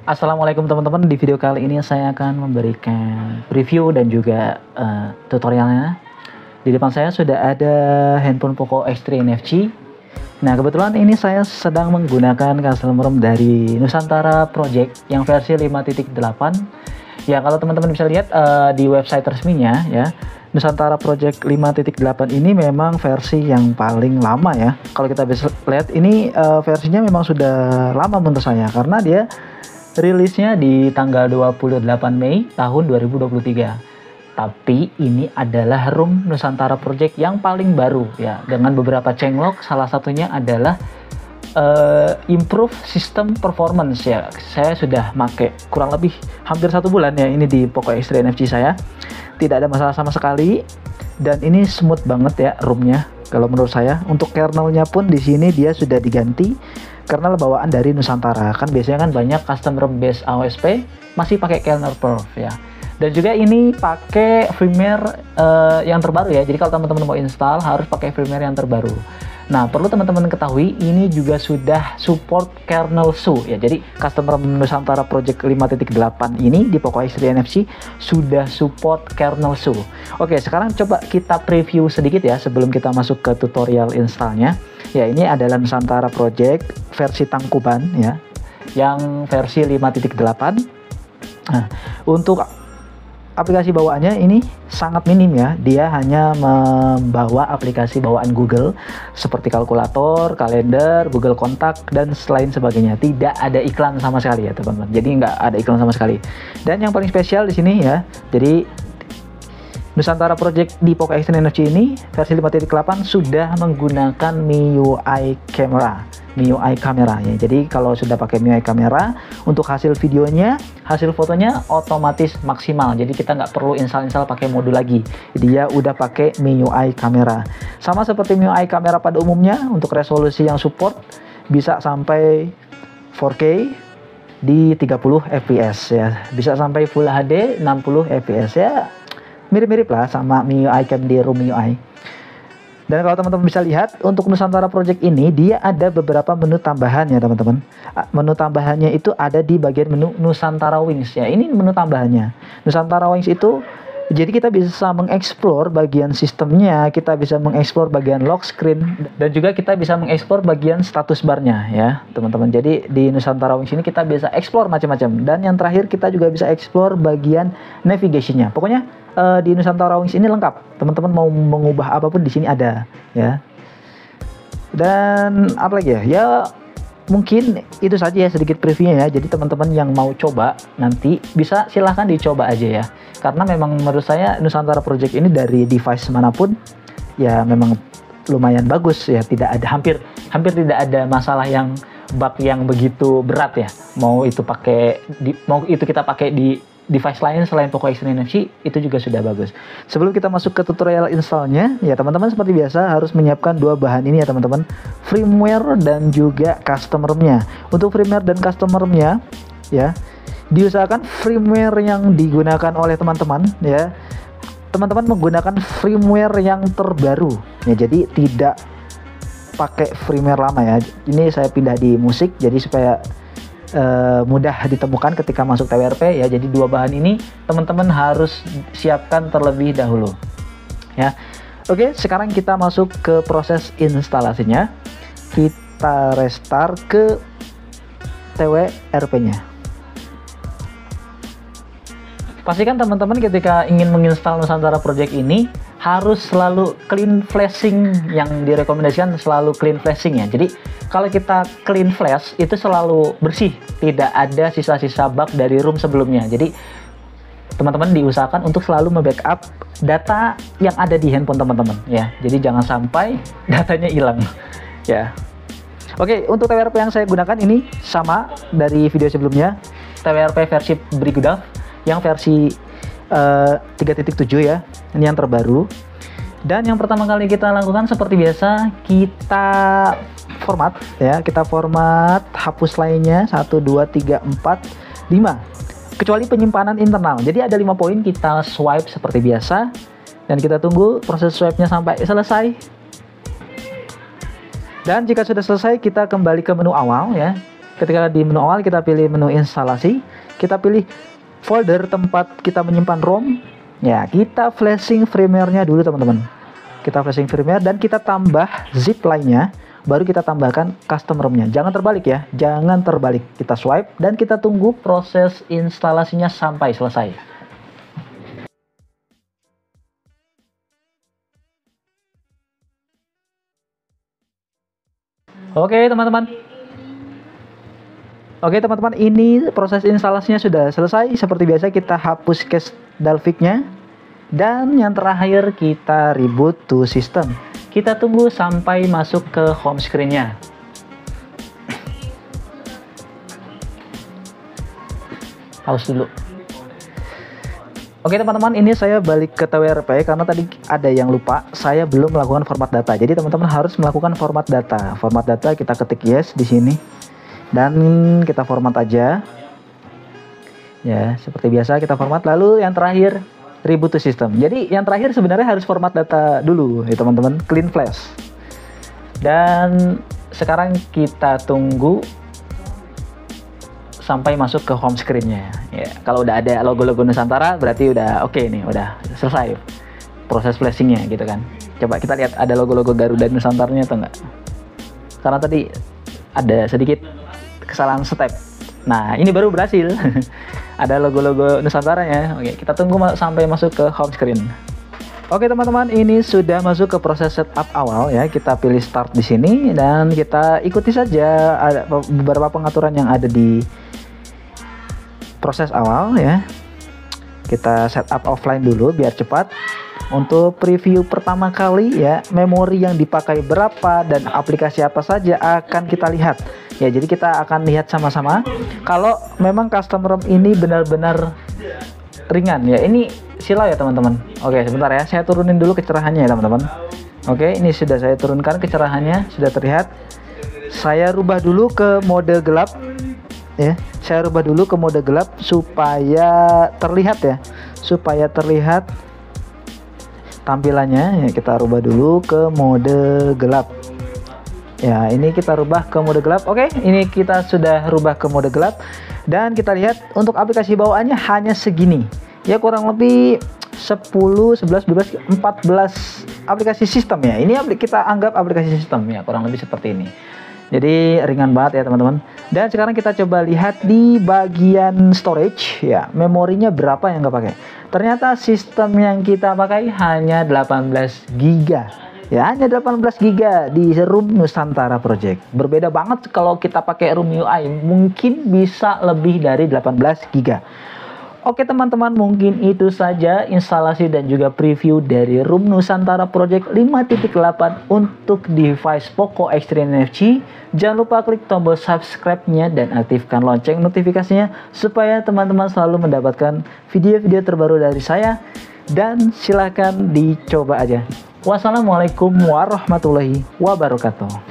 Assalamualaikum teman-teman, di video kali ini saya akan memberikan review dan juga tutorialnya. Di depan saya sudah ada handphone Poco X3 NFC. Nah, kebetulan ini saya sedang menggunakan custom ROM dari Nusantara Project yang versi 5.8. Ya, kalau teman-teman bisa lihat di website resminya ya, Nusantara Project 5.8 ini memang versi yang paling lama ya. Kalau kita bisa lihat ini versinya memang sudah lama menurut saya, karena dia rilisnya di tanggal 28 Mei tahun 2023. Tapi ini adalah ROM Nusantara Project yang paling baru ya, dengan beberapa changelog. Salah satunya adalah improve system performance ya. Saya sudah pakai kurang lebih hampir 1 bulan ya ini di Poco X3 NFC saya. Tidak ada masalah sama sekali dan ini smooth banget ya ROM-nya. Kalau menurut saya, untuk kernelnya pun di sini dia sudah diganti kernel bawaan dari Nusantara. Kan biasanya kan banyak custom ROM base AOSP masih pakai kernel Perf ya. Dan juga ini pakai firmware yang terbaru ya. Jadi kalau teman-teman mau install harus pakai firmware yang terbaru. Nah, perlu teman-teman ketahui ini juga sudah support kernel SU ya. Jadi custom ROM Nusantara Project 5.8 ini di Poco X3 NFC sudah support kernel SU. Oke, sekarang coba kita preview sedikit ya sebelum kita masuk ke tutorial installnya. Ya, ini adalah Nusantara Project versi Tangkuban ya, yang versi 5.8. Nah, untuk aplikasi bawaannya ini sangat minim ya. Dia hanya membawa aplikasi bawaan Google seperti kalkulator, kalender, Google Kontak, dan lain sebagainya. Tidak ada iklan sama sekali ya teman-teman. Jadi nggak ada iklan sama sekali. Dan yang paling spesial di sini ya, jadi Nusantara Project di Poco X3 NFC ini versi 5.8 sudah menggunakan MIUI Camera. MIUI Camera ya. Jadi kalau sudah pakai MIUI Camera, untuk hasil videonya, hasil fotonya otomatis maksimal. Jadi kita nggak perlu install pakai modul lagi. Dia udah pakai MIUI Camera. Sama seperti MIUI Camera pada umumnya, untuk resolusi yang support bisa sampai 4K di 30 fps ya. Bisa sampai Full HD 60 fps ya. Mirip-mirip lah sama MIUI Cam di ROM MIUI. Dan kalau teman-teman bisa lihat, untuk Nusantara Project ini dia ada beberapa menu tambahan ya teman-teman. Menu tambahannya itu ada di bagian menu Nusantara Wings ya. Ini menu tambahannya. Nusantara Wings itu jadi kita bisa mengeksplor bagian sistemnya, kita bisa mengeksplor bagian lock screen, dan juga kita bisa mengeksplor bagian status barnya ya teman-teman. Jadi di Nusantara Wings ini kita bisa eksplor macam-macam. Dan yang terakhir kita juga bisa eksplor bagian navigationnya. Pokoknya di Nusantara Wings ini lengkap. Teman-teman mau mengubah apapun di sini ada ya. Dan apa lagi ya? Ya mungkin itu saja ya sedikit previewnya ya. Jadi teman-teman yang mau coba nanti bisa silahkan dicoba aja ya. Karena memang menurut saya Nusantara Project ini dari device manapun ya memang lumayan bagus ya. Tidak ada hampir tidak ada masalah yang bug yang begitu berat ya. Mau itu kita pakai di device lain selain Poco X3 NFC, itu juga sudah bagus. Sebelum kita masuk ke tutorial installnya, ya teman-teman seperti biasa harus menyiapkan dua bahan ini ya teman-teman, firmware dan juga custom ROM-nya. Untuk firmware dan custom ROM-nya, ya diusahakan firmware yang digunakan oleh teman-teman, ya teman-teman menggunakan firmware yang terbaru, ya jadi tidak pakai firmware lama ya. Ini saya pindah di musik, jadi supaya mudah ditemukan ketika masuk TWRP ya. Jadi dua bahan ini teman-teman harus siapkan terlebih dahulu ya. Oke, sekarang kita masuk ke proses instalasinya. Kita restart ke TWRP nya. Pastikan teman-teman ketika ingin menginstal Nusantara Project ini harus selalu clean flashing. Yang direkomendasikan selalu clean flashing ya. Jadi kalau kita clean flash itu selalu bersih, tidak ada sisa-sisa bug dari ROM sebelumnya. Jadi teman-teman diusahakan untuk selalu membackup data yang ada di handphone teman-teman ya. Jadi jangan sampai datanya hilang ya. Oke, untuk TWRP yang saya gunakan ini sama dari video sebelumnya, TWRP versi berikutnya yang versi 3.7 ya. Ini yang terbaru. Dan yang pertama kali kita lakukan seperti biasa, kita format ya, kita format hapus lainnya 1 2 3 4 5 kecuali penyimpanan internal. Jadi ada 5 poin, kita swipe seperti biasa dan kita tunggu proses swipe-nya sampai selesai. Dan jika sudah selesai, kita kembali ke menu awal ya. Ketika di menu awal kita pilih menu instalasi, kita pilih folder tempat kita menyimpan ROM. Ya, kita flashing firmware-nya dulu teman-teman. Kita flashing firmware dan kita tambah zip lainnya, baru kita tambahkan custom ROM-nya. Jangan terbalik ya, jangan terbalik. Kita swipe dan kita tunggu proses instalasinya sampai selesai. Oke teman-teman, ini proses instalasinya sudah selesai. Seperti biasa kita hapus cache Dalvik-nya. Dan yang terakhir kita reboot to system. Kita tunggu sampai masuk ke home screen-nya. Pause dulu. Oke teman-teman, ini saya balik ke TWRP karena tadi ada yang lupa, saya belum melakukan format data. Jadi teman-teman harus melakukan format data. Format data kita ketik yes di sini dan kita format aja. Ya, seperti biasa kita format. Lalu yang terakhir reboot to system. Jadi yang terakhir sebenarnya harus format data dulu ya teman-teman, clean flash. Dan sekarang kita tunggu sampai masuk ke home screen-nya. Ya, kalau udah ada logo-logo Nusantara berarti udah oke nih, udah selesai proses flashing-nya gitu kan. Coba kita lihat ada logo-logo Garuda Nusantara-nya atau enggak. Karena tadi ada sedikit kesalahan step. Nah, ini baru berhasil. Ada logo-logo Nusantara-nya. Oke, kita tunggu sampai masuk ke home screen. Oke teman-teman, ini sudah masuk ke proses setup awal ya. Kita pilih start di sini dan kita ikuti saja ada beberapa pengaturan yang ada di proses awal ya. Kita setup offline dulu biar cepat. Untuk preview pertama kali ya, memori yang dipakai berapa dan aplikasi apa saja akan kita lihat. Ya, jadi kita akan lihat sama-sama. Kalau memang custom ROM ini benar-benar ringan ya, ini silau ya teman-teman. Oke, sebentar ya, saya turunin dulu kecerahannya ya teman-teman. Oke, ini sudah saya turunkan kecerahannya, sudah terlihat. Saya rubah dulu ke mode gelap ya. Saya rubah dulu ke mode gelap supaya terlihat ya, supaya terlihat tampilannya ya. Kita rubah dulu ke mode gelap ya. Ini kita rubah ke mode gelap. Oke, ini kita sudah rubah ke mode gelap dan kita lihat untuk aplikasi bawaannya hanya segini ya, kurang lebih 10, 11, 12, 14 aplikasi sistem ya. Ini kita anggap aplikasi sistem ya, kurang lebih seperti ini. Jadi ringan banget ya teman-teman. Dan sekarang kita coba lihat di bagian storage ya, memorinya berapa yang nggak pakai. Ternyata sistem yang kita pakai hanya 18 GB ya, hanya 18 GB di ROM Nusantara Project. Berbeda banget kalau kita pakai ROM UI, mungkin bisa lebih dari 18 GB. Oke teman-teman, mungkin itu saja instalasi dan juga preview dari ROM Nusantara Project 5.8 untuk device Poco X3 NFC. Jangan lupa klik tombol subscribe-nya dan aktifkan lonceng notifikasinya supaya teman-teman selalu mendapatkan video-video terbaru dari saya. Dan silahkan dicoba aja. Wassalamualaikum warahmatullahi wabarakatuh.